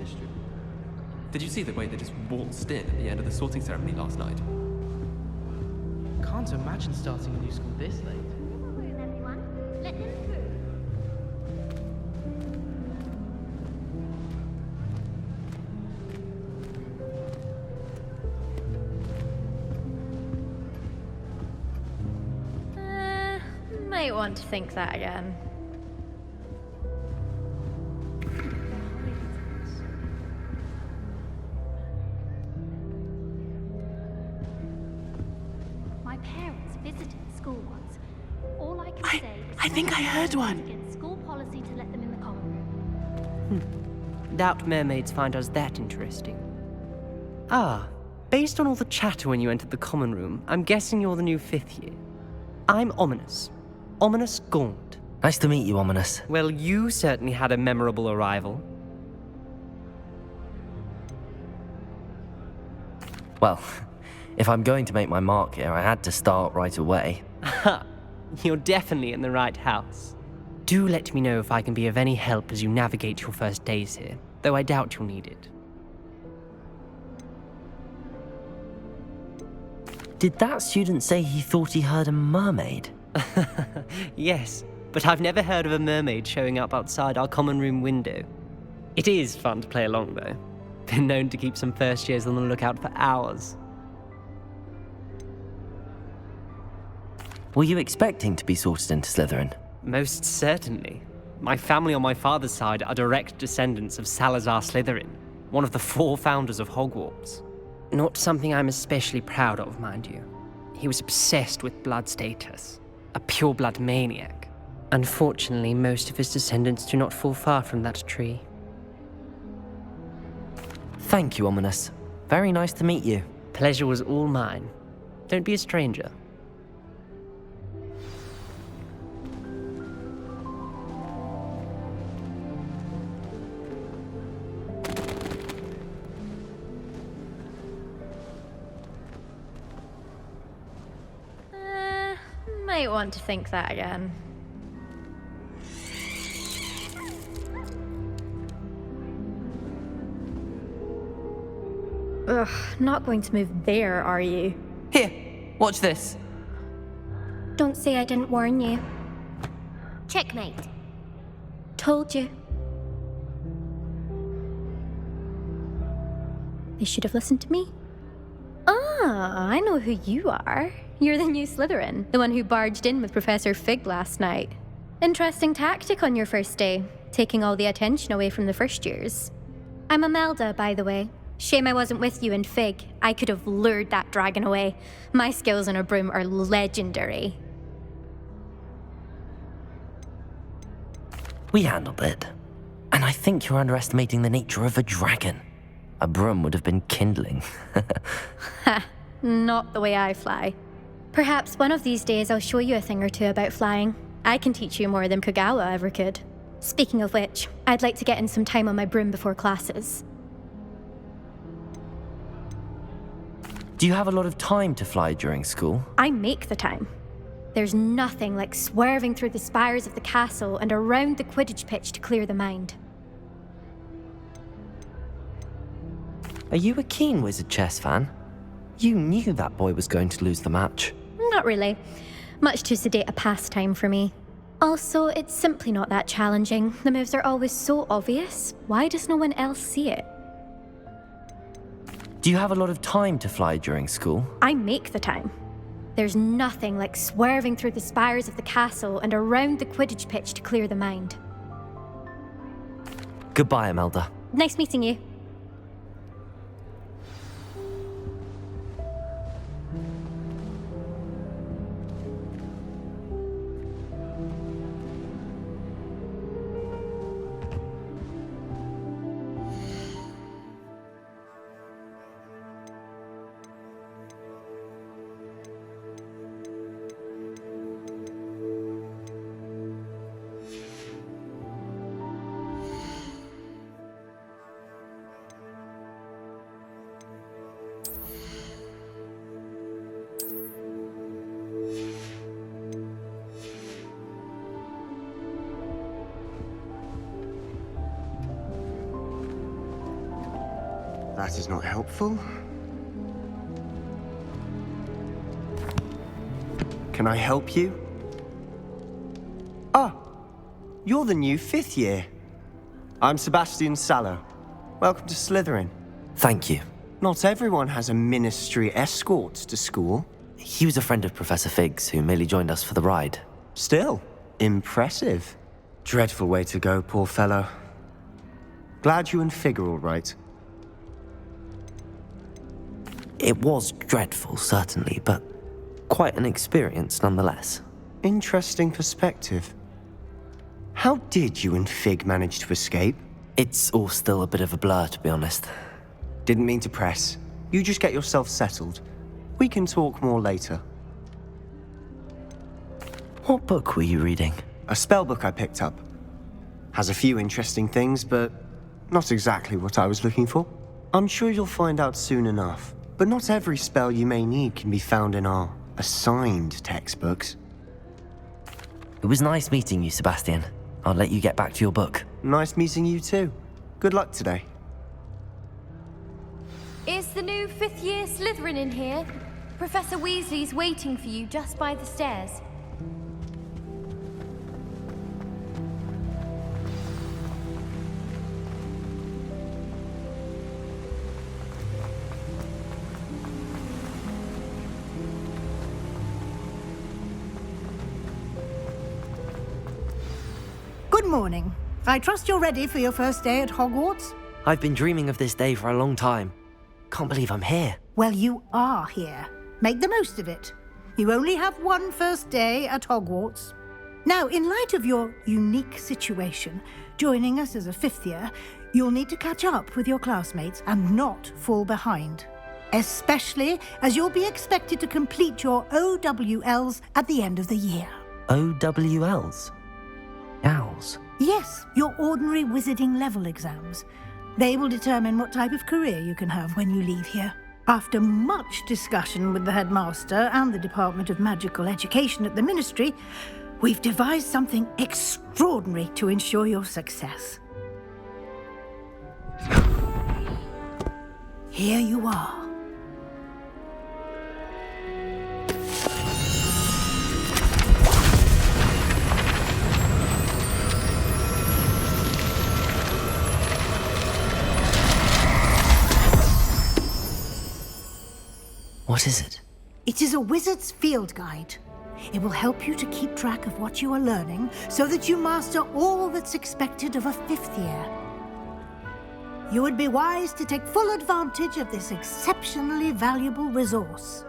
history. Did you see the way they just waltzed in at the end of the sorting ceremony last night? Can't imagine starting a new school this late. Room, everyone. Let them through. Might want to think that again. My parents visited the school once. All I can say is I think I heard one. against school policy to let them in the common room. Doubt mermaids find us that interesting. Ah, based on all the chatter when you entered the common room, I'm guessing you're the new 5th year. I'm Ominous. Ominous Gaunt. Nice to meet you, Ominous. Well, you certainly had a memorable arrival. Well, if I'm going to make my mark here, I had to start right away. Ha! You're definitely in the right house. Do let me know if I can be of any help as you navigate your first days here, though I doubt you'll need it. Did that student say he thought he heard a mermaid? Yes, but I've never heard of a mermaid showing up outside our common room window. It is fun to play along, though. Been known to keep some first years on the lookout for hours. Were you expecting to be sorted into Slytherin? Most certainly. My family on my father's side are direct descendants of Salazar Slytherin, one of the 4 founders of Hogwarts. Not something I'm especially proud of, mind you. He was obsessed with blood status, a pure-blood maniac. Unfortunately, most of his descendants do not fall far from that tree. Thank you, Ominous. Very nice to meet you. Pleasure was all mine. Don't be a stranger. Might want to think that again. Ugh, not going to move there, are you? Here, watch this. Don't say I didn't warn you. Checkmate. Told you. They should have listened to me. Ah, I know who you are. You're the new Slytherin, the one who barged in with Professor Fig last night. Interesting tactic on your first day, taking all the attention away from the first years. I'm Imelda, by the way. Shame I wasn't with you in Fig. I could have lured that dragon away. My skills on a broom are legendary. We handled it. And I think you're underestimating the nature of a dragon. A broom would have been kindling. Ha, not the way I fly. Perhaps one of these days I'll show you a thing or two about flying. I can teach you more than Kogawa ever could. Speaking of which, I'd like to get in some time on my broom before classes. Do you have a lot of time to fly during school? I make the time. There's nothing like swerving through the spires of the castle and around the Quidditch pitch to clear the mind. Are you a keen Wizard chess fan? You knew that boy was going to lose the match. Not really. Much too sedate a pastime for me. Also, it's simply not that challenging. The moves are always so obvious. Why does no one else see it? Do you have a lot of time to fly during school? I make the time. There's nothing like swerving through the spires of the castle and around the Quidditch pitch to clear the mind. Goodbye, Imelda. Nice meeting you. that is not helpful. Can I help you? Ah, you're the new 5th year. I'm Sebastian Sallow. Welcome to Slytherin. Thank you. Not everyone has a ministry escort to school. He was a friend of Professor Fig's who merely joined us for the ride. Still, impressive. Dreadful way to go, poor fellow. Glad you and Fig are all right. It was dreadful, certainly, but quite an experience nonetheless. Interesting perspective. How did you and Fig manage to escape? It's all still a bit of a blur, to be honest. Didn't mean to press. You just get yourself settled. We can talk more later. What book were you reading? A spell book I picked up. Has a few interesting things, but not exactly what I was looking for. I'm sure you'll find out soon enough. But not every spell you may need can be found in our assigned textbooks. It was nice meeting you, Sebastian. I'll let you get back to your book. Nice meeting you too. Good luck today. Is the new 5th year Slytherin in here? Professor Weasley's waiting for you just by the stairs. Good morning. I trust you're ready for your first day at Hogwarts? I've been dreaming of this day for a long time. Can't believe I'm here. Well, you are here. Make the most of it. You only have one first day at Hogwarts. Now, in light of your unique situation, joining us as a 5th year, you'll need to catch up with your classmates and not fall behind. Especially as you'll be expected to complete your OWLs at the end of the year. OWLs? Owls? Yes, your ordinary wizarding level exams. They will determine what type of career you can have when you leave here. After much discussion with the headmaster and the Department of Magical Education at the Ministry, we've devised something extraordinary to ensure your success. Here you are. What is it? It is a wizard's field guide. It will help you to keep track of what you are learning so that you master all that's expected of a 5th year. You would be wise to take full advantage of this exceptionally valuable resource.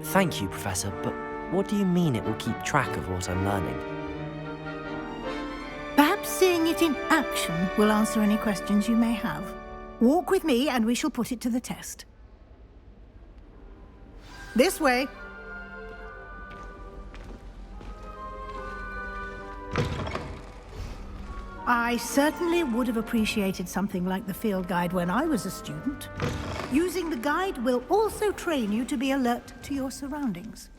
Thank you, Professor, but what do you mean it will keep track of what I'm learning? Perhaps seeing it in action will answer any questions you may have. Walk with me and we shall put it to the test. This way. I certainly would have appreciated something like the field guide when I was a student. Using the guide will also train you to be alert to your surroundings.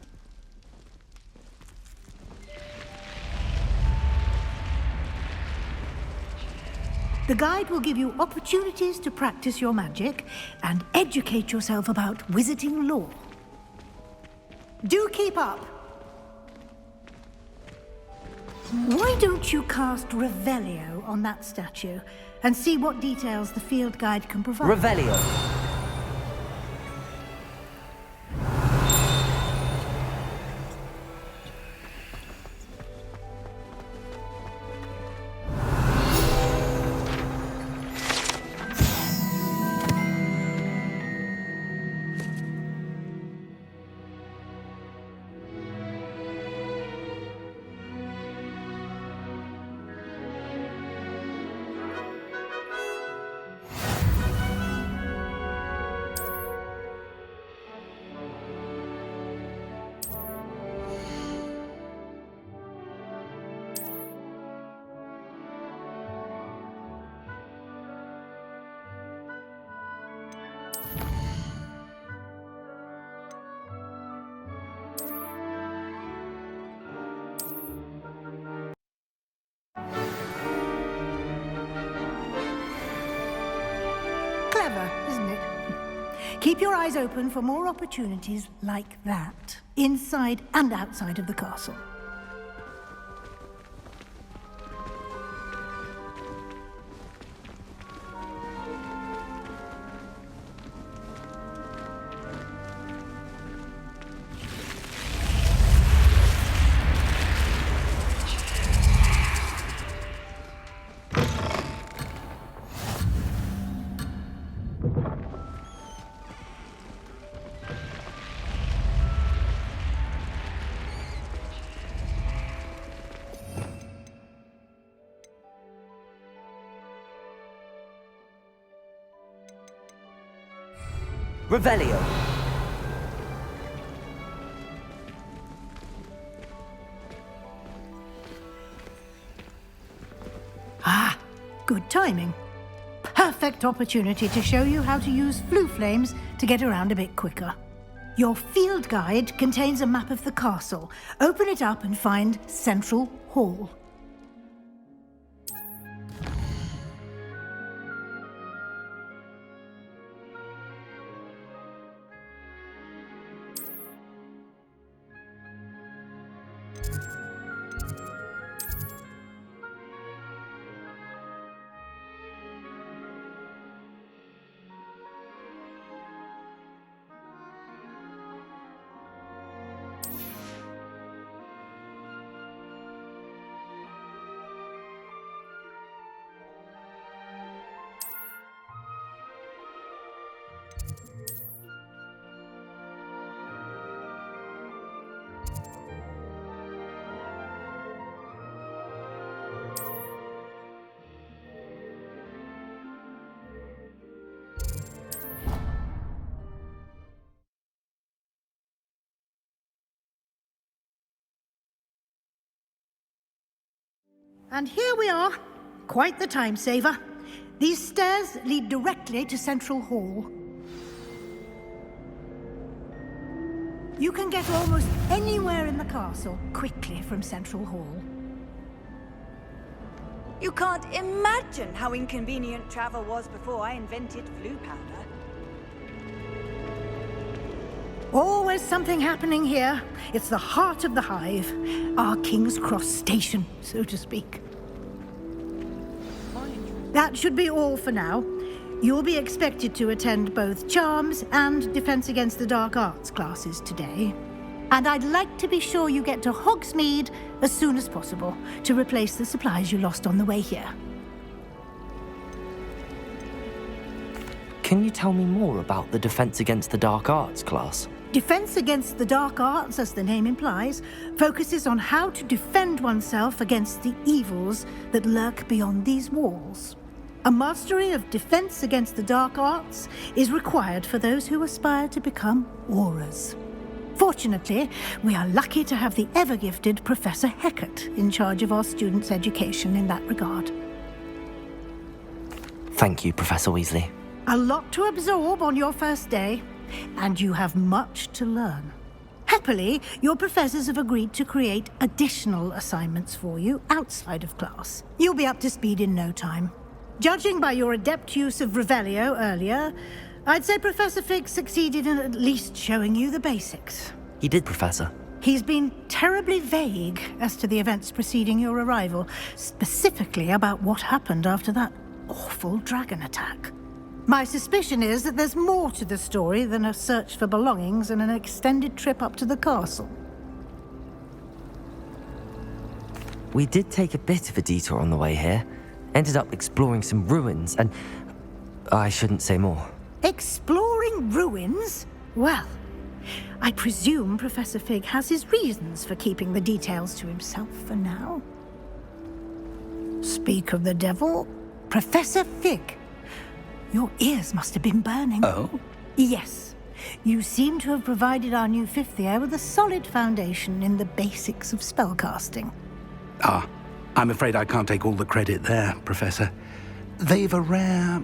The guide will give you opportunities to practice your magic and educate yourself about wizarding lore. Do keep up! Why don't you cast Revelio on that statue and see what details the field guide can provide? Revelio! clever, isn't it? Keep your eyes open for more opportunities like that, inside and outside of the castle. Revelio. Ah, good timing. Perfect opportunity to show you how to use flue flames to get around a bit quicker. Your field guide contains a map of the castle. Open it up and find Central Hall. And here we are. Quite the time saver. These stairs lead directly to Central Hall. You can get almost anywhere in the castle quickly from Central Hall. You can't imagine how inconvenient travel was before I invented flue powder. Always something happening here. It's the heart of the hive. Our King's Cross station, so to speak. That should be all for now. You'll be expected to attend both Charms and Defense Against the Dark Arts classes today. And I'd like to be sure you get to Hogsmeade as soon as possible to replace the supplies you lost on the way here. Can you tell me more about the Defense Against the Dark Arts class? Defense Against the Dark Arts, as the name implies, focuses on how to defend oneself against the evils that lurk beyond these walls. A mastery of Defense Against the Dark Arts is required for those who aspire to become Aurors. Fortunately, we are lucky to have the ever-gifted Professor Hecat in charge of our students' education in that regard. Thank you, Professor Weasley. A lot to absorb on your first day, and you have much to learn. Happily, your professors have agreed to create additional assignments for you outside of class. You'll be up to speed in no time. Judging by your adept use of Revelio earlier, I'd say Professor Fig succeeded in at least showing you the basics. He did, Professor. He's been terribly vague as to the events preceding your arrival, specifically about what happened after that awful dragon attack. My suspicion is that there's more to the story than a search for belongings and an extended trip up to the castle. We did take a bit of a detour on the way here. Ended up exploring some ruins and... I shouldn't say more. Exploring ruins? Well, I presume Professor Fig has his reasons for keeping the details to himself for now. Speak of the devil, Professor Fig. Your ears must have been burning. Oh? Yes. You seem to have provided our new fifth year with a solid foundation in the basics of spellcasting. Ah, I'm afraid I can't take all the credit there, Professor. They've a rare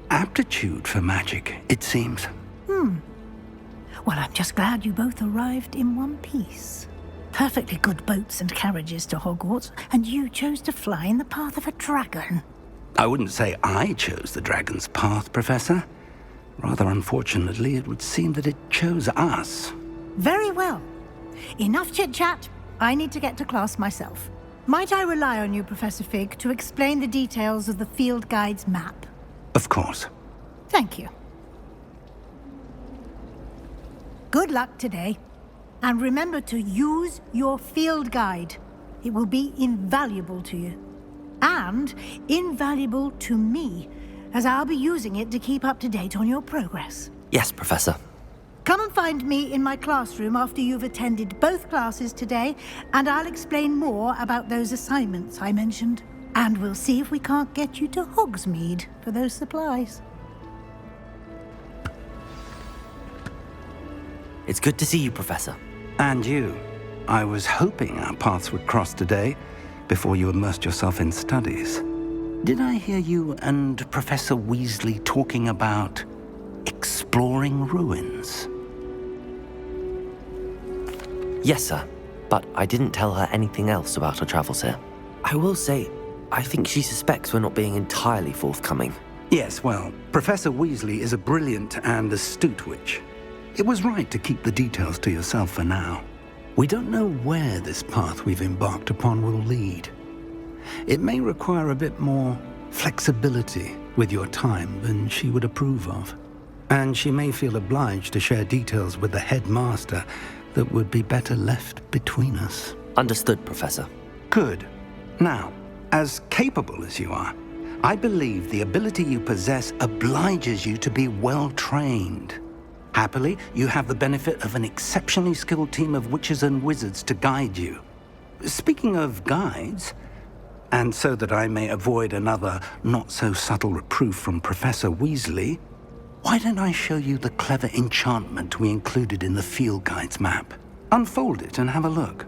aptitude for magic, it seems. Well, I'm just glad you both arrived in one piece. Perfectly good boats and carriages to Hogwarts, and you chose to fly in the path of a dragon. I wouldn't say I chose the dragon's path, Professor. Rather unfortunately, it would seem that it chose us. Very well. Enough chit-chat. I need to get to class myself. Might I rely on you, Professor Fig, to explain the details of the field guide's map? Of course. Thank you. Good luck today. And remember to use your field guide. It will be invaluable to you. And invaluable to me, as I'll be using it to keep up to date on your progress. Yes, Professor. Come and find me in my classroom after you've attended both classes today, and I'll explain more about those assignments I mentioned. And we'll see if we can't get you to Hogsmeade for those supplies. It's good to see you, Professor. And you. I was hoping our paths would cross today, before you immersed yourself in studies. Did I hear you and Professor Weasley talking about exploring ruins? Yes, sir. But I didn't tell her anything else about our travels here. I will say, I think she suspects we're not being entirely forthcoming. Yes, well, Professor Weasley is a brilliant and astute witch. It was right to keep the details to yourself for now. We don't know where this path we've embarked upon will lead. It may require a bit more flexibility with your time than she would approve of. And she may feel obliged to share details with the headmaster that would be better left between us. Understood, Professor. Good. Now, as capable as you are, I believe the ability you possess obliges you to be well-trained. Happily, you have the benefit of an exceptionally skilled team of witches and wizards to guide you. Speaking of guides, and so that I may avoid another not-so-subtle reproof from Professor Weasley, why don't I show you the clever enchantment we included in the field guide's map? Unfold it and have a look.